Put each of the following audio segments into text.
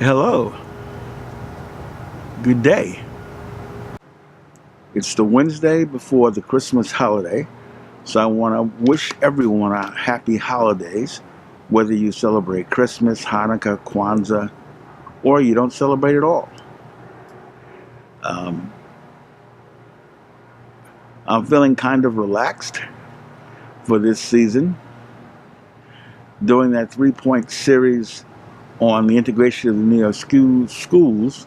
Hello, good day. It's the Wednesday before the Christmas holiday, so I want to wish everyone a happy holidays, whether you celebrate Christmas, Hanukkah, Kwanzaa, or you don't celebrate at all. Um, I'm feeling kind of relaxed for this season. Doing that 3-point series on the integration of the New York schools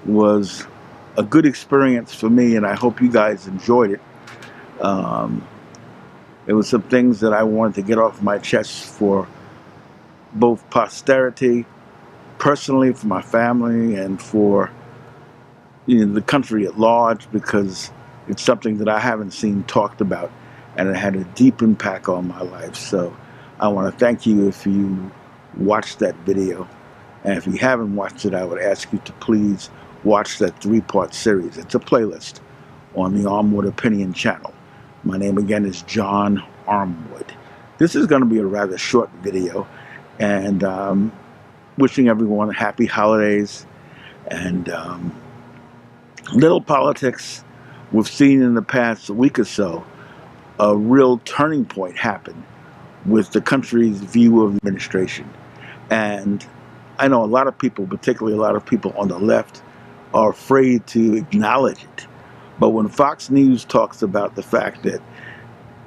was a good experience for me, and I hope you guys enjoyed it. Um, it was some things that I wanted to get off my chest for both posterity, personally for my family, and for the country at large, because it's something that I haven't seen talked about, and it had a deep impact on my life. So I want to thank you if you watched that video, and if you haven't watched it, I would ask you to please watch that 3-part series. It's a playlist on the Armwood Opinion channel. My name again is John Armwood. This is going to be a rather short video, and wishing everyone happy holidays and little politics. We've seen in the past week or so a real turning point happen with the country's view of administration. And I know a lot of people, particularly a lot of people on the left, are afraid to acknowledge it. But when Fox News talks about the fact that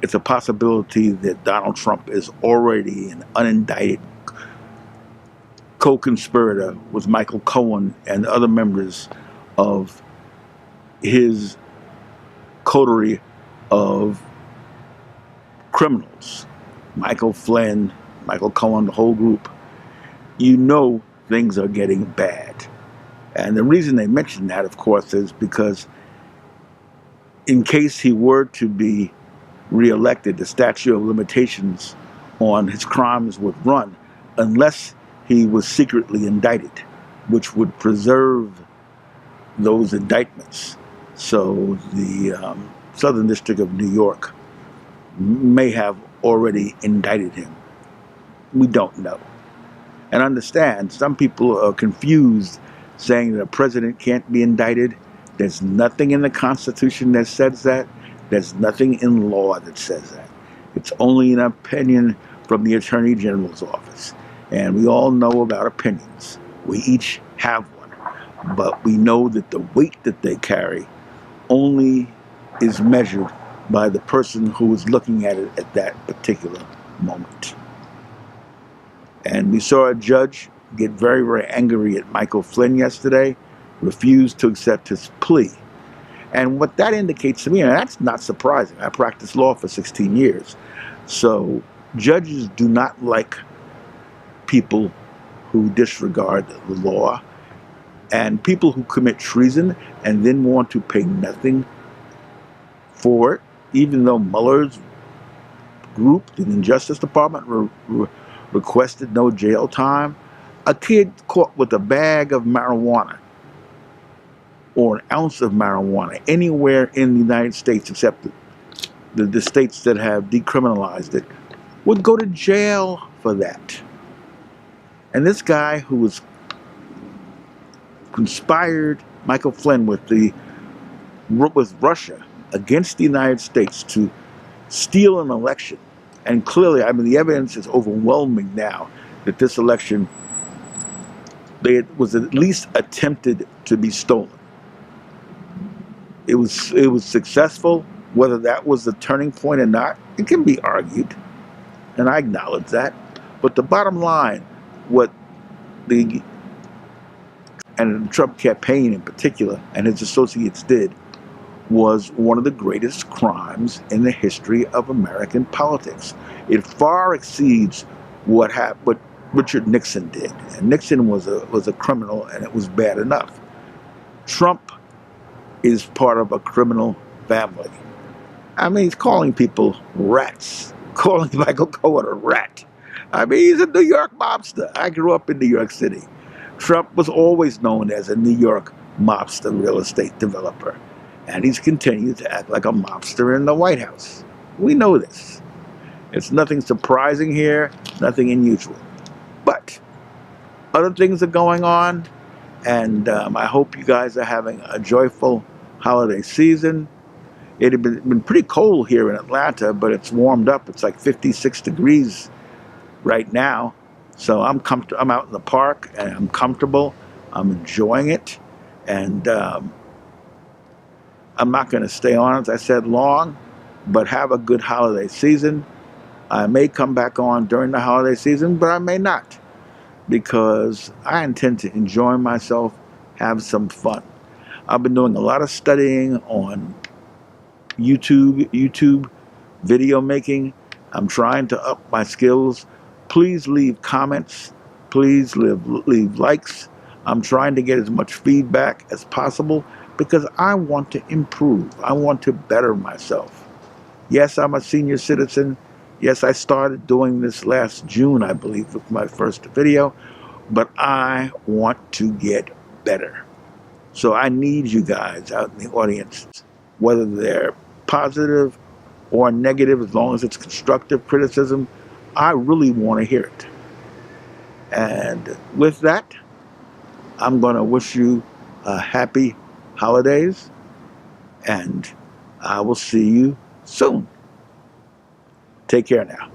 it's a possibility that Donald Trump is already an unindicted co-conspirator with Michael Cohen and other members of his coterie of criminals, Michael Flynn, Michael Cohen, the whole group, you know things are getting bad. And the reason they mention that, of course, is because in case he were to be reelected, the statute of limitations on his crimes would run unless he was secretly indicted, which would preserve those indictments. So the Southern District of New York may have already indicted him. We don't know. And understand, some people are confused, saying that a president can't be indicted. There's nothing in the Constitution that says that. There's nothing in law that says that. It's only an opinion from the Attorney General's office. And we all know about opinions. We each have one. But we know that the weight that they carry only is measured by the person who is looking at it at that particular moment. And we saw a judge get very, very angry at Michael Flynn yesterday, refused to accept his plea. And what that indicates to me, and that's not surprising, I practiced law for 16 years. So judges do not like people who disregard the law, and people who commit treason and then want to pay nothing for it, even though Mueller's group, the Justice Department, requested no jail time. A kid caught with a bag of marijuana or an ounce of marijuana anywhere in the United States except the states that have decriminalized it would go to jail for that. And this guy who was conspired, Michael Flynn, with Russia against the United States to steal an election. And clearly, I mean, the evidence is overwhelming now that this election was at least attempted to be stolen. It was successful. Whether that was the turning point or not, it can be argued, and I acknowledge that. But the bottom line, what the Trump campaign in particular and his associates did was one of the greatest crimes in the history of American politics. It far exceeds what Richard Nixon did. And Nixon was a criminal, and it was bad enough. Trump is part of a criminal family. I mean, he's calling people rats, calling Michael Cohen a rat. I mean, he's a New York mobster. I grew up in New York City. Trump was always known as a New York mobster real estate developer. And he's continued to act like a mobster in the White House. We know this. It's nothing surprising here, nothing unusual. But other things are going on, and I hope you guys are having a joyful holiday season. It had been pretty cold here in Atlanta, but it's warmed up. It's like 56 degrees right now. So I'm out in the park and I'm comfortable. I'm enjoying it. And I'm not going to stay on, as I said, long, but have a good holiday season. I may come back on during the holiday season, but I may not, because I intend to enjoy myself, have some fun. I've been doing a lot of studying on YouTube video making. I'm trying to up my skills. Please leave comments. Please leave likes. I'm trying to get as much feedback as possible because I want to improve. I want to better myself. Yes, I'm a senior citizen. Yes, I started doing this last June, I believe, with my first video, but I want to get better. So I need you guys out in the audience, whether they're positive or negative, as long as it's constructive criticism. I really want to hear it. And with that, I'm going to wish you a happy holidays, and I will see you soon. Take care now.